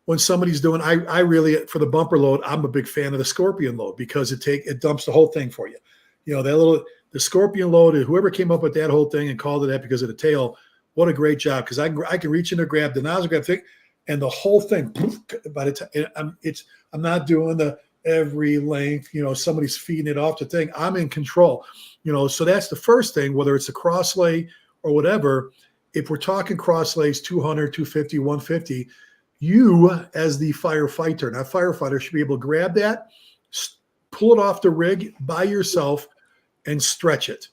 when somebody's doing, I really, for the bumper load, I'm a big fan of the Scorpion load because it dumps the whole thing for you. The Scorpion load, whoever came up with that whole thing and called it that because of the tail, what a great job. Because I can reach in there, grab the nozzle, grab thing, and the whole thing, by the time I'm not doing the every length, somebody's feeding it off the thing. I'm in control, so that's the first thing, whether it's a cross lay or whatever. If we're talking cross lays, 200, 250, 150, you as the firefighter, not firefighter, should be able to grab that, pull it off the rig by yourself and stretch it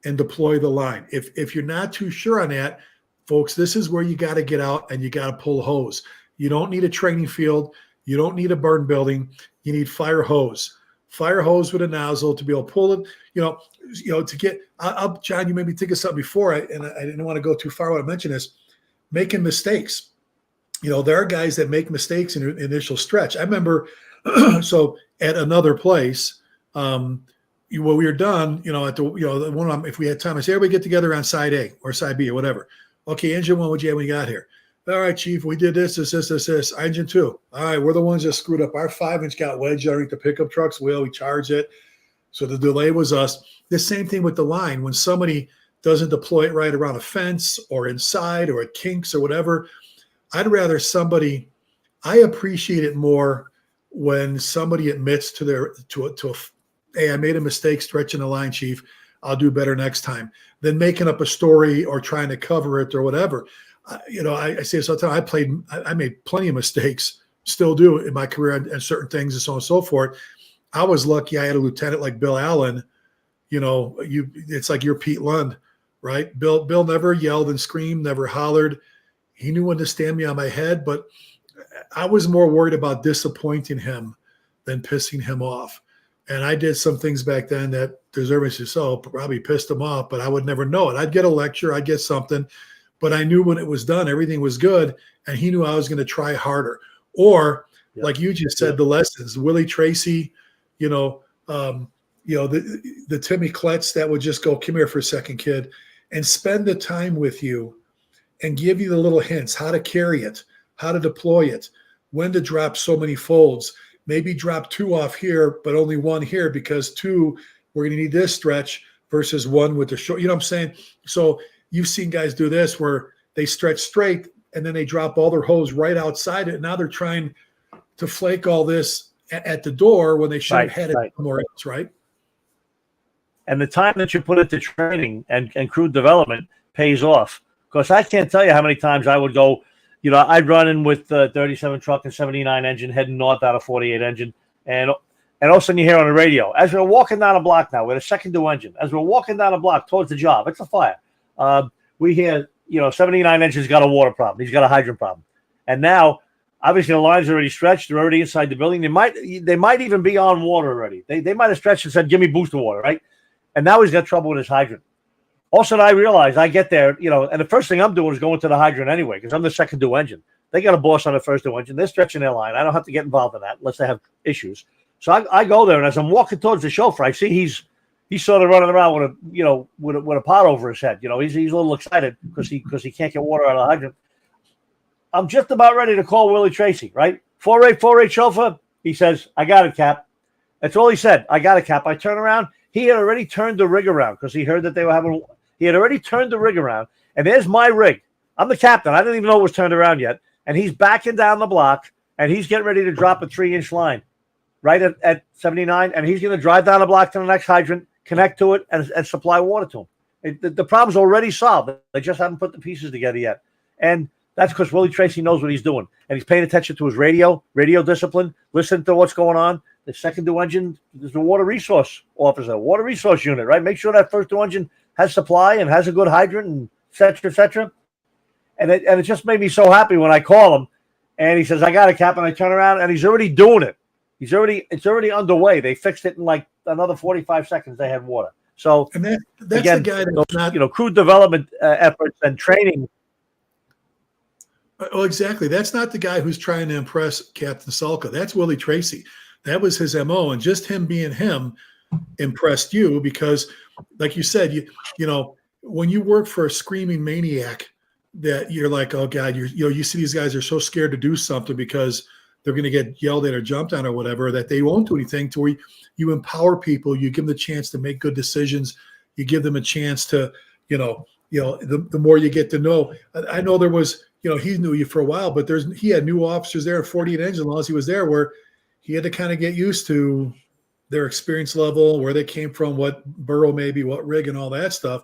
and deploy the line. If you're not too sure on that, folks, this is where you got to get out and you got to pull hose. You don't need a training field. You don't need a burn building. You need fire hose with a nozzle to be able to pull it, to get up. John, you made me think of something before, and I didn't want to go too far when I mention this, making mistakes. There are guys that make mistakes in the initial stretch. I remember, so at another place, when we were done, at the one of them, if we had time, I say, everybody get together on side A or side B or whatever. Okay, engine one, what you have when you got here? All right, Chief, we did this. Engine two. All right, we're the ones that screwed up. Our 5-inch got wedged underneath the pickup truck's wheel. We charged it. So the delay was us. The same thing with the line. When somebody doesn't deploy it right around a fence or inside or at kinks or whatever, I'd rather I appreciate it more when somebody admits hey, I made a mistake stretching the line, Chief. I'll do better next time, than making up a story or trying to cover it or whatever. I say this all the time. I made plenty of mistakes, still do in my career and certain things and so on and so forth. I was lucky I had a lieutenant like Bill Allen. It's like you're Pete Lund, right? Bill never yelled and screamed, never hollered. He knew when to stand me on my head, but I was more worried about disappointing him than pissing him off. And I did some things back then that deservedly so probably pissed him off, but I would never know it. I'd get a lecture, I'd get something, but I knew when it was done, everything was good, and he knew I was going to try harder. Or, like you just said, the lessons, Willie Tracy, the Timmy Kletz that would just go, come here for a second, kid, and spend the time with you and give you the little hints, how to carry it, how to deploy it, when to drop so many folds, maybe drop 2 off here, but only 1 here because 2, we're going to need this stretch versus 1 with the short, what I'm saying? So you've seen guys do this where they stretch straight and then they drop all their hose right outside it. Now they're trying to flake all this at the door when they should have had it somewhere else, right? And the time that you put into training and crew development pays off. Because I can't tell you how many times I would go, I'd run in with 37 truck and 79 engine heading north out of 48 engine. And all of a sudden you hear on the radio, as we're walking down a block now with a second due engine, as we're walking down a block towards the job, it's a fire. We hear, 79 engine's got a water problem. He's got a hydrant problem. And now, obviously, the line's already stretched. They're already inside the building. They might even be on water already. They might have stretched and said, give me booster water, right? And now he's got trouble with his hydrant. All of a sudden, I realize I get there, and the first thing I'm doing is going to the hydrant anyway because I'm the second due engine. They got a boss on the first due engine. They're stretching their line. I don't have to get involved in that unless they have issues. So I go there, and as I'm walking towards the chauffeur, I see he's sort of running around with a pot over his head. He's a little excited because he can't get water out of the hydrant. I'm just about ready to call Willie Tracy, right? 4-8 chauffeur, He says, I got it, Cap. That's all he said. I got it, Cap. I turn around. He had already turned the rig around because he heard that they were having. He had already turned the rig around, and there's my rig. I'm the captain. I didn't even know it was turned around yet. And he's backing down the block, and he's getting ready to drop a 3-inch line right at 79, and he's going to drive down the block to the next hydrant, connect to it, and supply water to him. The problem's already solved. They just haven't put the pieces together yet. And that's because Willie Tracy knows what he's doing, and he's paying attention to his radio discipline, listening to what's going on. The second due engine is the water resource officer, water resource unit, right? Make sure that first due engine has supply and has a good hydrant, and et cetera, et cetera. And it just made me so happy when I call him, and he says, I got it, Cap, and I turn around, and he's already doing it. It's already underway. They fixed it in like another 45 seconds. They had water. So And that's again, the guy that's not, crew development efforts and training. oh, exactly. That's not the guy who's trying to impress Captain Salka. That's Willie Tracy. That was his MO. And just him being him impressed you because, like you said, you know, when you work for a screaming maniac that you're like, oh God, you see these guys are so scared to do something because they're going to get yelled at or jumped on or whatever, that they won't do anything, to where you empower people, you give them the chance to make good decisions. You give them a chance to, the more you get to know. I know there was, he knew you for a while, but he had new officers there at 48 engine laws. He was there where he had to kind of get used to their experience level, where they came from, what borough, maybe what rig and all that stuff.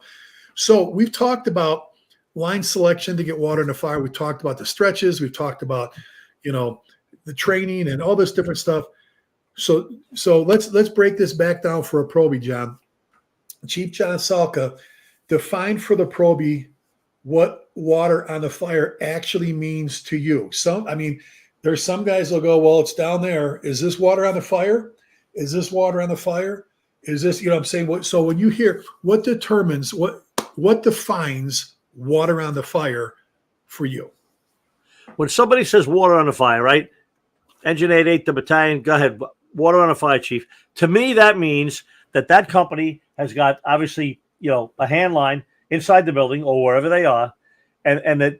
So we've talked about line selection to get water in the fire. We talked about the stretches. We've talked about, the training and all this different stuff. So let's break this back down for a probie, John. Chief John Salka, define for the probie what water on the fire actually means to you. There's some guys will go, well, it's down there. Is this water on the fire? Is this water on the fire? Is this, what I'm saying? So when you hear what defines water on the fire for you? When somebody says water on the fire, right? Engine 88, the battalion, go ahead. Water on the fire, Chief. To me, that means that company has got, obviously, a hand line inside the building or wherever they are, and that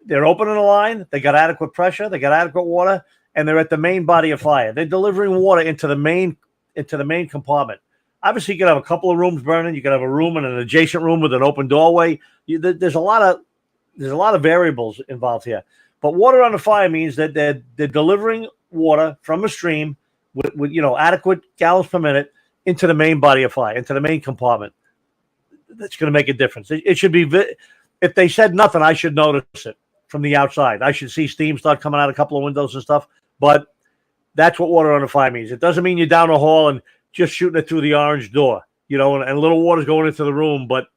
they're opening a line, they got adequate pressure, they got adequate water, and they're at the main body of fire. They're delivering water into the main compartment. Obviously, you can have a couple of rooms burning. You can have a room and an adjacent room with an open doorway. There's a lot of variables involved here. But water on the fire means that they're delivering water from a stream with adequate gallons per minute into the main body of fire, into the main compartment. That's going to make a difference. It should be, if they said nothing, I should notice it from the outside. I should see steam start coming out a couple of windows and stuff. But that's what water on the fire means. It doesn't mean you're down the hall and just shooting it through the orange door, and a little water's going into the room, but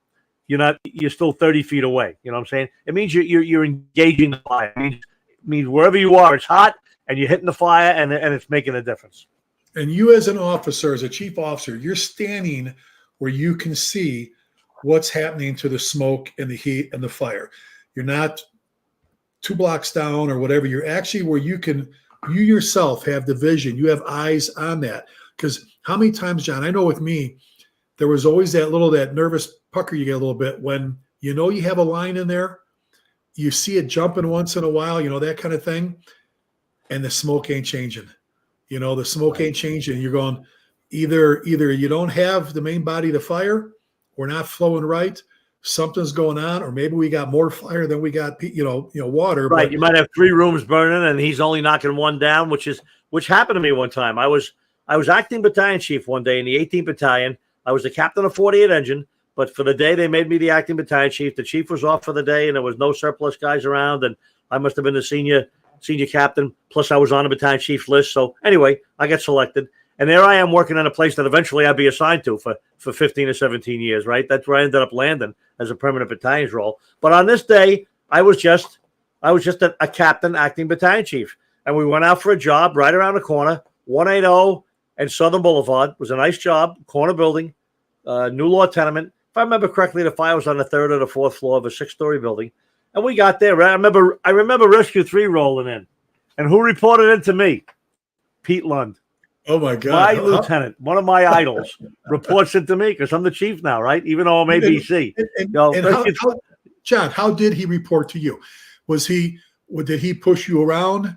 you're still 30 feet away. You know what I'm saying? It means you're engaging the fire. It means wherever you are, it's hot and you're hitting the fire and it's making a difference. And you as an officer, as a chief officer, you're standing where you can see what's happening to the smoke and the heat and the fire. You're not 2 blocks down or whatever. You're actually where you yourself have the vision. You have eyes on that. Because how many times, John, I know with me, there was always that nervous pucker you get a little bit when you have a line in there, you see it jumping once in a while, that kind of thing, and the smoke ain't changing. The smoke ain't changing. You're going, either you don't have the main body of the fire, we're not flowing right, something's going on, or maybe we got more fire than we got water. Right. But you might have 3 rooms burning and he's only knocking one down, which happened to me one time. I was acting battalion chief one day in the 18th battalion. I was the captain of 48 engine, but for the day they made me the acting battalion chief. The chief was off for the day and there was no surplus guys around, and I must have been the senior captain. Plus I was on the battalion chief's list. So anyway, I got selected. And there I am working in a place that eventually I'd be assigned to for 15 or 17 years, right? That's where I ended up landing as a permanent battalion's role. But on this day, I was just a captain acting battalion chief. And we went out for a job right around the corner, 180 and Southern Boulevard. It was a nice job, corner building, new law tenement. If I remember correctly, the fire was on the 3rd or the 4th floor of a 6-story building. And we got there. I remember Rescue 3 rolling in. And who reported in to me? Pete Lund. oh my God, My lieutenant, one of my idols, reports it to me because I'm the chief now, right? Even though I'm ABC. John, how did he report to you? Did he push you around?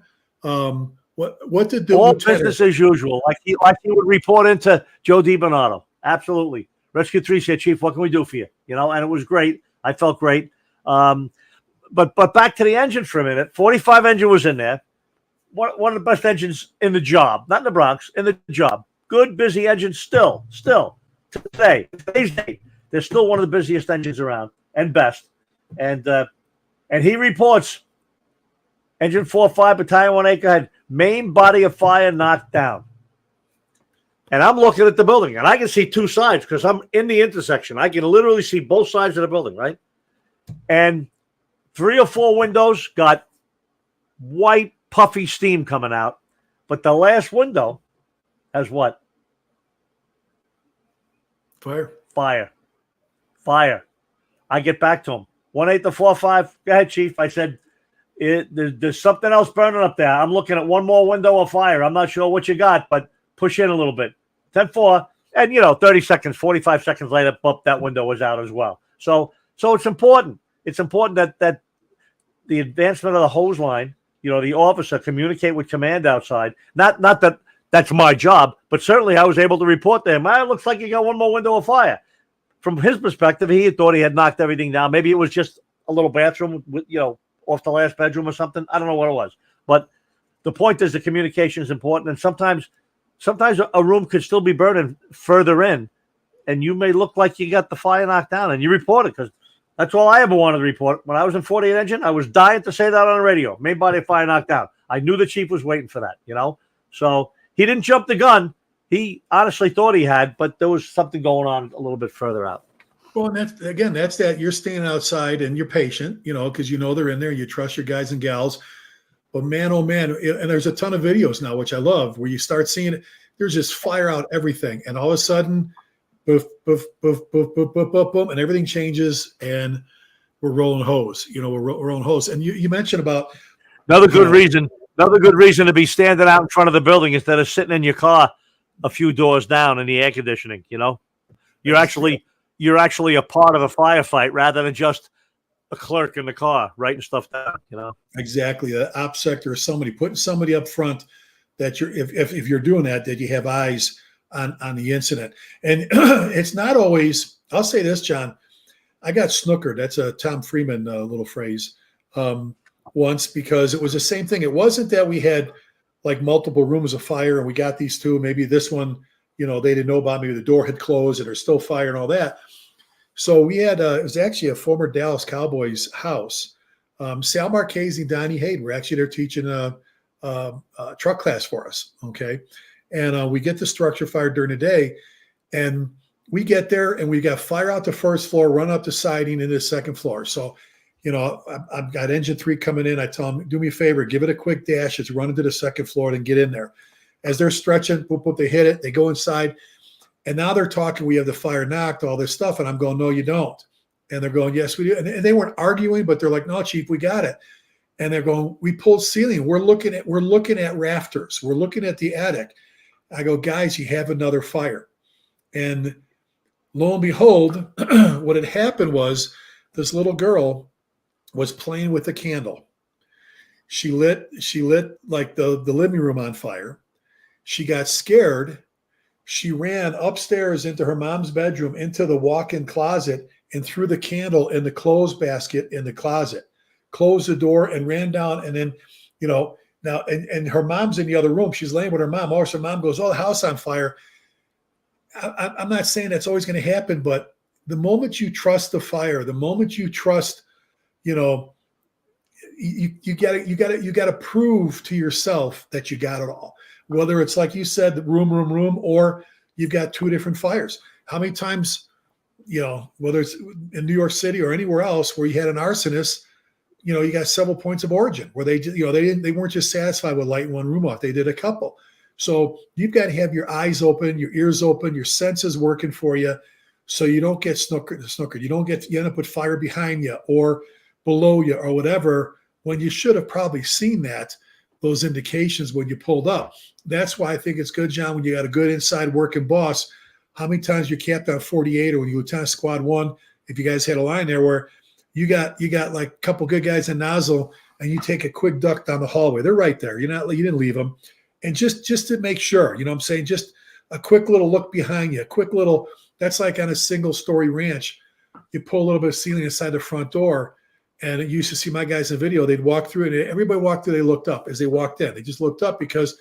What did the All lieutenant? business as usual, like he would report into Joe DiBernardo. Absolutely. Rescue 3 said, Chief, what can we do for you? And it was great. I felt great. But back to the engine for a minute. 45 engine was in there. One of the best engines in the job, not in the Bronx, in the job. Good, busy engine still today's date. They're still one of the busiest engines around and best. And he reports engine 4-5, battalion 1 acre had main body of fire knocked down. And I'm looking at the building, and I can see two sides because I'm in the intersection. I can literally see both sides of the building, right? And 3 or 4 windows got white, puffy steam coming out. But the last window has what? Fire. I get back to him. 1-8 to 4-5. Go ahead, Chief. I said, there's something else burning up there. I'm looking at one more window of fire. I'm not sure what you got, but push in a little bit. 10-4. And, 30 seconds, 45 seconds later, bump, that window was out as well. So it's important. It's important that the advancement of the hose line, the officer communicate with command outside. Not that that's my job, but certainly I was able to report to him, it looks like you got one more window of fire. From his perspective, he thought he had knocked everything down. Maybe it was just a little bathroom, off the last bedroom or something. I don't know what it was. But the point is the communication is important. And sometimes a room could still be burning further in, and you may look like you got the fire knocked down, and you report it because that's all I ever wanted to report. When I was in 48 engine, I was dying to say that on the radio. Main body of fire knocked down. I knew the chief was waiting for that, So he didn't jump the gun. He honestly thought he had, but there was something going on a little bit further out. Well, and that's that you're standing outside and you're patient, because they're in there. You trust your guys and gals. But man, oh man, and there's a ton of videos now, which I love, where you start seeing it. There's just fire out everything, and all of a sudden, boof, boof, boof, boof, boof, boof, boof, boom, and everything changes, and we're rolling hose. We're rolling hose. And you mentioned about another good reason to be standing out in front of the building instead of sitting in your car a few doors down in the air conditioning. You're actually a part of a firefight rather than just a clerk in the car writing stuff down. Exactly. The op sector is putting somebody up front that if you're doing that you have eyes on the incident. And it's not always. I'll say this, John. I got snookered. That's a Tom Freeman little phrase. Once, because it was the same thing. It wasn't that we had like multiple rooms of fire and we got these two. Maybe this one, they didn't know about. Maybe the door had closed and there's still fire and all that. So we had it was actually a former Dallas Cowboys house. Sal Marchese and Donnie Hayden were actually there teaching a truck class for us. Okay, and we get the structure fire during the day, and we get there and we got fire out the first floor, run up the siding into the second floor. So, I've got engine 3 coming in. I tell them, do me a favor, give it a quick dash. It's running to the second floor and get in there. As they're stretching, boop, boop, they hit it. They go inside. And now they're talking, we have the fire knocked, all this stuff. And I'm going, no, you don't. And they're going, yes, we do. And they weren't arguing, but they're like, no, Chief, we got it. And they're going, we pulled ceiling. We're looking at rafters. We're looking at the attic. I go, guys, you have another fire. And lo and behold, what had happened was this little girl was playing with a candle. She lit like the living room on fire. She got scared. She ran upstairs into her mom's bedroom, into the walk-in closet, and threw the candle in the clothes basket in the closet, closed the door and ran down. And then, now, and her mom's in the other room. She's laying with her mom. Also, her mom goes, oh, the house on fire. I'm not saying that's always going to happen, but the moment you trust the fire, the moment you trust, you got to prove to yourself that you got it all. Whether it's like you said, the room, or you've got 2 different fires. How many times, whether it's in New York City or anywhere else where you had an arsonist, you got several points of origin where they weren't just satisfied with lighting one room off. They did a couple. So you've got to have your eyes open, your ears open, your senses working for you, so you don't get snookered. You end up with fire behind you or below you or whatever, when you should have probably seen those indications when you pulled up. That's why I think it's good, John, when you got a good inside working boss. How many times you capped on 48 or when you Lieutenant Squad 1, if you guys had a line there where you got like a couple good guys in nozzle, and you take a quick duck down the hallway. They're right there. You didn't leave them, and just to make sure, you know what I'm saying, just a quick little look behind you, a quick little. That's like on a single story ranch. You pull a little bit of ceiling inside the front door, and you used to see my guys in video. They'd walk through it. Everybody walked through. They looked up as they walked in. They just looked up because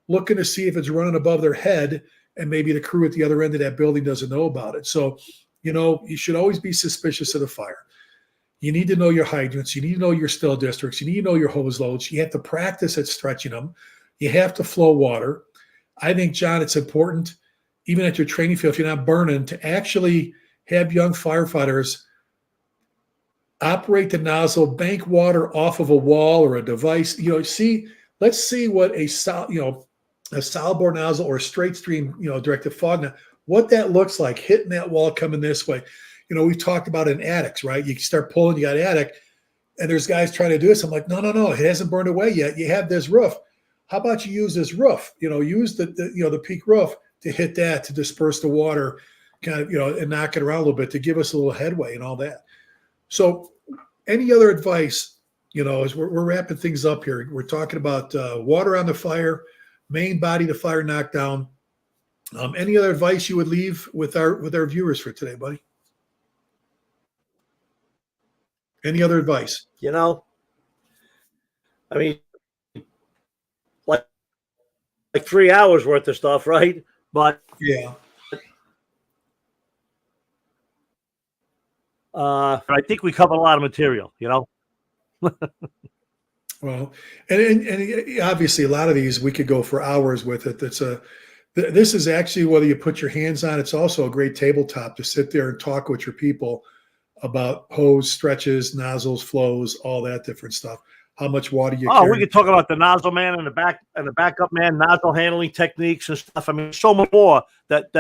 looking to see if it's running above their head, and maybe the crew at the other end of that building doesn't know about it. So, you should always be suspicious of the fire. You need to know your hydrants. You need to know your still districts. You need to know your hose loads. You have to practice at stretching them. You have to flow water. I think, John, it's important, even at your training field, if you're not burning, to actually have young firefighters operate the nozzle, bank water off of a wall or a device. Let's see what a solid bore nozzle or a straight stream, directed fog, what that looks like, hitting that wall coming this way. We've talked about in attics, right? You start pulling, you got attic, and there's guys trying to do this. I'm like, no, it hasn't burned away yet. You have this roof. How about you use this roof? Use the peak roof to hit that, to disperse the water, kind of, and knock it around a little bit, to give us a little headway and all that. So any other advice, as we're wrapping things up here, we're talking about water on the fire, main body to fire knockdown. Any other advice you would leave with our viewers for today, buddy? Any other advice? I mean, like 3 hours worth of stuff, right? But yeah, I think we covered a lot of material, Well, and obviously a lot of these we could go for hours with it. This is actually, whether you put your hands on, it's also a great tabletop to sit there and talk with your people about hose stretches, nozzles, flows, all that different stuff. How much water you carry. We could talk about the nozzle man and the backup man, nozzle handling techniques and stuff. I mean, so much more that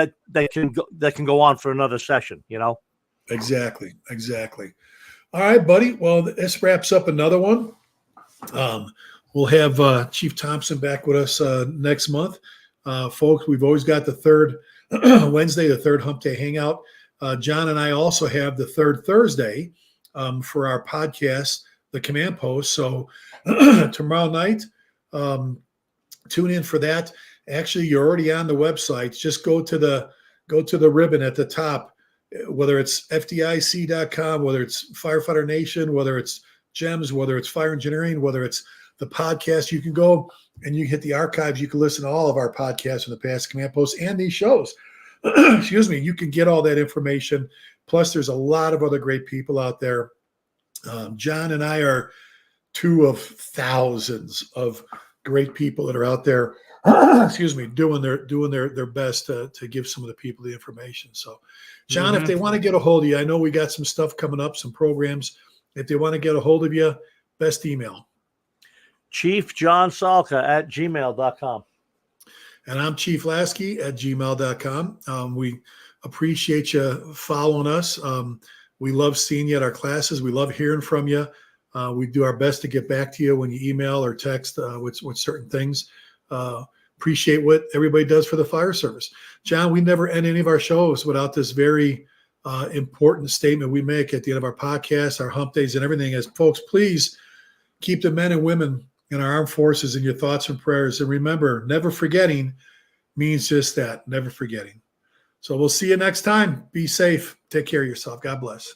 can go on for another session, Exactly. All right, buddy. Well, this wraps up another one. We'll have Chief Thompson back with us next month. Folks, we've always got the third Wednesday, the third Humpday Hangout. John and I also have the third Thursday for our podcast, The Command Post. So tomorrow night, tune in for that. Actually, you're already on the website. Just go to the ribbon at the top, whether it's FDIC.com, whether it's Firefighter Nation, whether it's GEMS, whether it's Fire Engineering, whether it's the podcast. You can go and you hit the archives. You can listen to all of our podcasts from the past Command Posts and these shows. Excuse me. You can get all that information. Plus, there's a lot of other great people out there. John and I are two of thousands of great people that are out there, excuse me, doing their best to give some of the people the information. So, John, if they want to get a hold of you, I know we got some stuff coming up, some programs. If they want to get a hold of you, best email. Chief John Salka at gmail.com. And I'm Chief Lasky at gmail.com. We appreciate you following us. We love seeing you at our classes. We love hearing from you. We do our best to get back to you when you email or text with certain things. Appreciate what everybody does for the fire service. John, we never end any of our shows without this very important statement we make at the end of our podcast, our hump days and everything is, folks, please keep the men and women in our armed forces in your thoughts and prayers. And remember, never forgetting means just that, never forgetting. So we'll see you next time. Be safe. Take care of yourself. God bless.